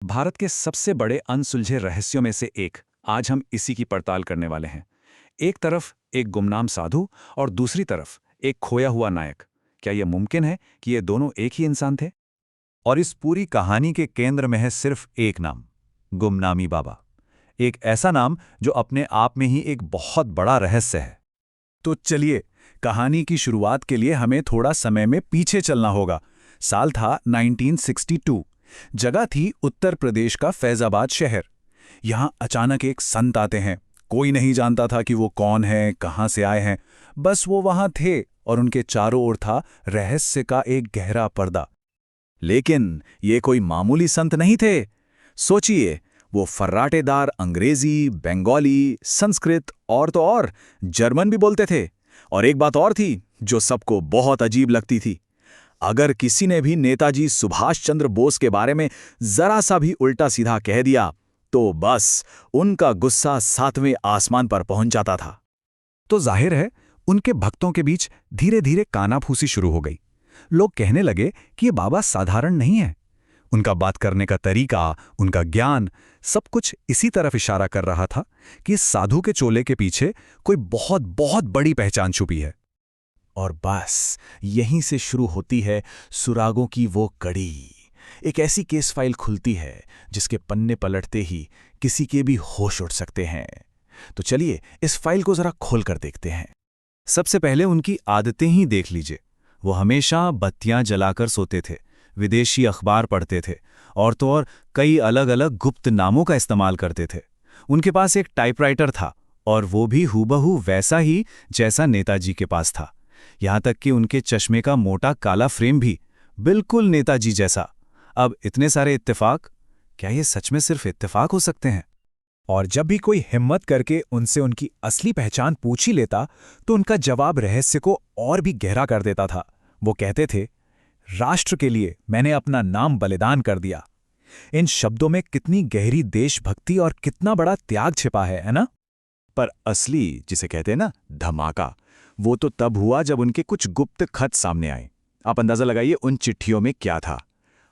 भारत के सबसे बड़े अनसुलझे रहस्यों में से एक, आज हम इसी की पड़ताल करने वाले हैं। एक तरफ एक गुमनाम साधु और दूसरी तरफ एक खोया हुआ नायक। क्या यह मुमकिन है कि ये दोनों एक ही इंसान थे? और इस पूरी कहानी के केंद्र में है सिर्फ एक नाम, गुमनामी बाबा। एक ऐसा नाम जो अपने आप में ही एक बहुत बड़ा रहस्य है। तो चलिए, कहानी की शुरुआत के लिए हमें थोड़ा समय में पीछे चलना होगा। साल था 1962। जगह थी उत्तर प्रदेश का फैजाबाद शहर। यहाँ अचानक एक संत आते हैं। कोई नहीं जानता था कि वो कौन है, कहाँ से आए हैं। बस वो वहाँ थे और उनके चारों ओर था रहस्य का एक गहरा पर्दा। लेकिन ये कोई मामूली संत नहीं थे। सोचिए, वो फर्राटेदार अंग्रेजी, बंगाली, संस्कृत और तो और जर्मन भी बोलते थे। और एक बात और थी जो सबको बहुत अजीब लगती थी। अगर किसी ने भी नेताजी सुभाष चंद्र बोस के बारे में जरा सा भी उल्टा सीधा कह दिया तो बस उनका गुस्सा 7वें आसमान पर पहुंच जाता था। तो जाहिर है, उनके भक्तों के बीच धीरे धीरे कानाफूसी शुरू हो गई। लोग कहने लगे कि ये बाबा साधारण नहीं है। उनका बात करने का तरीका, उनका ज्ञान, सब कुछ इसी तरफ इशारा कर रहा था कि इस साधु के चोले के पीछे कोई बहुत बहुत बड़ी पहचान छुपी है। और बस यहीं से शुरू होती है सुरागों की वो कड़ी। एक ऐसी केस फाइल खुलती है जिसके पन्ने पलटते ही किसी के भी होश उड़ सकते हैं। तो चलिए, इस फाइल को जरा खोल कर देखते हैं। सबसे पहले उनकी आदतें ही देख लीजिए। वो हमेशा बत्तियां जलाकर सोते थे, विदेशी अखबार पढ़ते थे और तो और कई अलग अलग गुप्त नामों का इस्तेमाल करते थे। उनके पास एक टाइपराइटर था और वो भी हूबहू वैसा ही जैसा नेताजी के पास था। यहाँ तक कि उनके चश्मे का मोटा काला फ्रेम भी बिल्कुल नेताजी जैसा। अब इतने सारे इत्तेफाक, क्या ये सच में सिर्फ इत्तेफाक हो सकते हैं? और जब भी कोई हिम्मत करके उनसे उनकी असली पहचान पूछ ही लेता तो उनका जवाब रहस्य को और भी गहरा कर देता था। वो कहते थे, राष्ट्र के लिए मैंने अपना नाम बलिदान कर दिया। इन शब्दों में कितनी गहरी देशभक्ति और कितना बड़ा त्याग छिपा है ना? पर असली, जिसे कहते हैं ना, धमाका, वो तो तब हुआ जब उनके कुछ गुप्त खत सामने आए। आप अंदाजा लगाइए उन चिट्ठियों में क्या था।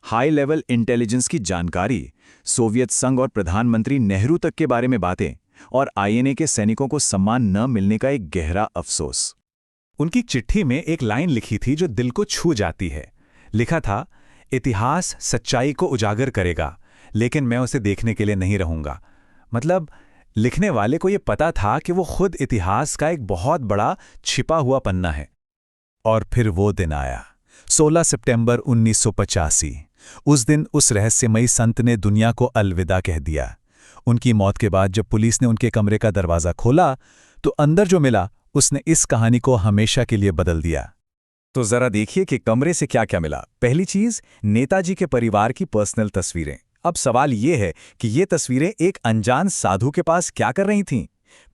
हाई लेवल इंटेलिजेंस की जानकारी, सोवियत संघ और प्रधानमंत्री नेहरू तक के बारे में बातें, और आईएनए के सैनिकों को सम्मान न मिलने का एक गहरा अफसोस। उनकी चिट्ठी में एक लाइन लिखी थी जो दिल को छू जाती है। लिखा था, इतिहास सच्चाई को उजागर करेगा, लेकिन मैं उसे देखने के लिए नहीं रहूंगा। मतलब लिखने वाले को यह पता था कि वो खुद इतिहास का एक बहुत बड़ा छिपा हुआ पन्ना है। और फिर वो दिन आया, 16 सितंबर 1985। उस दिन उस रहस्यमयी संत ने दुनिया को अलविदा कह दिया। उनकी मौत के बाद जब पुलिस ने उनके कमरे का दरवाज़ा खोला तो अंदर जो मिला उसने इस कहानी को हमेशा के लिए बदल दिया। तो जरा देखिए कि कमरे से क्या क्या मिला। पहली चीज, नेताजी के परिवार की पर्सनल तस्वीरें। अब सवाल यह है कि ये तस्वीरें एक अनजान साधु के पास क्या कर रही थीं?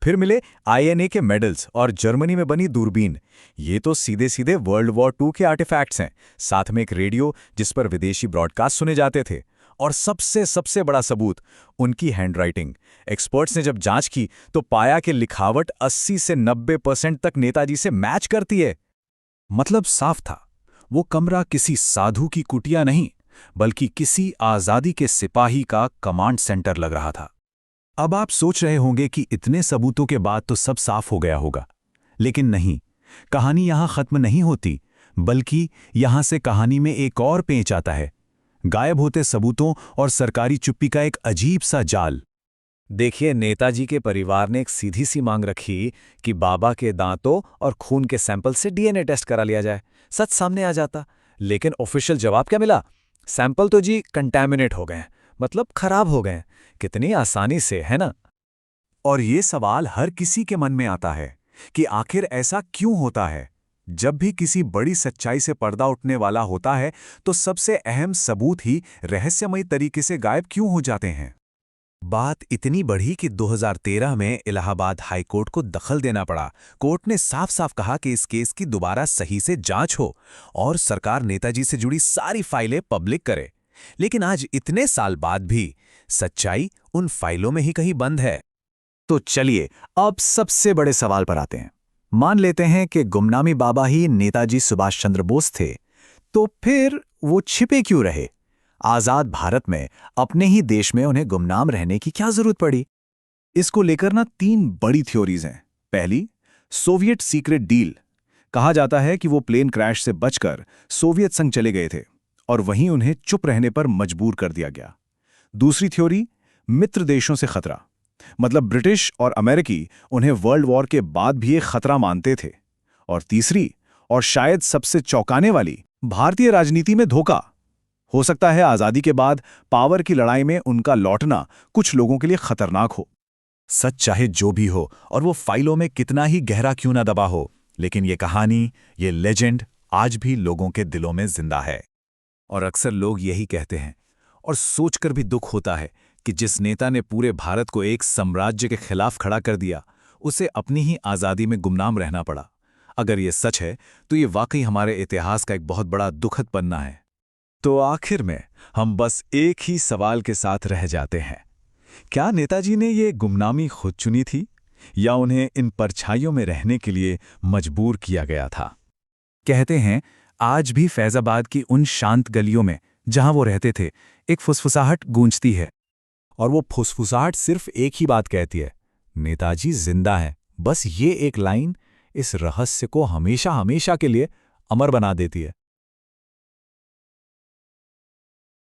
फिर मिले आईएनए के मेडल्स और जर्मनी में बनी दूरबीन। ये तो सीधे सीधे वर्ल्ड वॉर II के आर्टिफैक्ट्स हैं। साथ में एक रेडियो जिस पर विदेशी ब्रॉडकास्ट सुने जाते थे। और सबसे बड़ा सबूत, उनकी हैंडराइटिंग। एक्सपर्ट्स ने जब जांच की तो पाया कि लिखावट 80 से 90% तक नेताजी से मैच करती है। मतलब साफ था, वो कमरा किसी साधु की कुटिया नहीं, बल्कि किसी आजादी के सिपाही का कमांड सेंटर लग रहा था। अब आप सोच रहे होंगे कि इतने सबूतों के बाद तो सब साफ हो गया होगा, लेकिन नहीं, कहानी यहां खत्म नहीं होती, बल्कि यहां से कहानी में एक और पेंच आता है। गायब होते सबूतों और सरकारी चुप्पी का एक अजीब सा जाल। देखिए, नेताजी के परिवार ने एक सीधी सी मांग रखी कि बाबा के दांतों और खून के सैंपल से डीएनए टेस्ट करा लिया जाए। सच सामने आ जाता। लेकिन ऑफिशियल जवाब क्या मिला? सैंपल तो जी कंटैमिनेट हो गए, मतलब खराब हो गए। कितनी आसानी से, है ना? और ये सवाल हर किसी के मन में आता है कि आखिर ऐसा क्यों होता है? जब भी किसी बड़ी सच्चाई से पर्दा उठने वाला होता है तो सबसे अहम सबूत ही रहस्यमयी तरीके से गायब क्यों हो जाते हैं। बात इतनी बढ़ी कि 2013 में इलाहाबाद हाई कोर्ट को दखल देना पड़ा। कोर्ट ने साफ साफ कहा कि इस केस की दोबारा सही से जांच हो और सरकार नेताजी से जुड़ी सारी फाइलें पब्लिक करे। लेकिन आज इतने साल बाद भी सच्चाई उन फाइलों में ही कहीं बंद है। तो चलिए, अब सबसे बड़े सवाल पर आते हैं। मान लेते हैं कि गुमनामी बाबा ही नेताजी सुभाष चंद्र बोस थे, तो फिर वो छिपे क्यों रहे? आज़ाद भारत में अपने ही देश में उन्हें गुमनाम रहने की क्या जरूरत पड़ी? इसको लेकर ना 3 बड़ी थ्योरीज हैं। पहली, सोवियत सीक्रेट डील। कहा जाता है कि वो प्लेन क्रैश से बचकर सोवियत संघ चले गए थे और वहीं उन्हें चुप रहने पर मजबूर कर दिया गया। दूसरी थ्योरी, मित्र देशों से खतरा, मतलब ब्रिटिश और अमेरिकी उन्हें वर्ल्ड वॉर के बाद भी एक खतरा मानते थे। और तीसरी, और शायद सबसे चौंकाने वाली, भारतीय राजनीति में धोखा। हो सकता है आज़ादी के बाद पावर की लड़ाई में उनका लौटना कुछ लोगों के लिए खतरनाक हो। सच चाहे जो भी हो और वो फाइलों में कितना ही गहरा क्यों ना दबा हो, लेकिन ये कहानी, ये लेजेंड आज भी लोगों के दिलों में जिंदा है। और अक्सर लोग यही कहते हैं, और सोचकर भी दुख होता है कि जिस नेता ने पूरे भारत को एक साम्राज्य के खिलाफ खड़ा कर दिया, उसे अपनी ही आज़ादी में गुमनाम रहना पड़ा। अगर ये सच है तो ये वाकई हमारे इतिहास का एक बहुत बड़ा दुखद पन्ना है। तो आखिर में हम बस एक ही सवाल के साथ रह जाते हैं, क्या नेताजी ने ये गुमनामी खुद चुनी थी या उन्हें इन परछाइयों में रहने के लिए मजबूर किया गया था? कहते हैं आज भी फैजाबाद की उन शांत गलियों में जहां वो रहते थे एक फुसफुसाहट गूंजती है। और वो फुसफुसाहट सिर्फ एक ही बात कहती है, नेताजी जिंदा हैं। बस ये एक लाइन इस रहस्य को हमेशा हमेशा के लिए अमर बना देती है।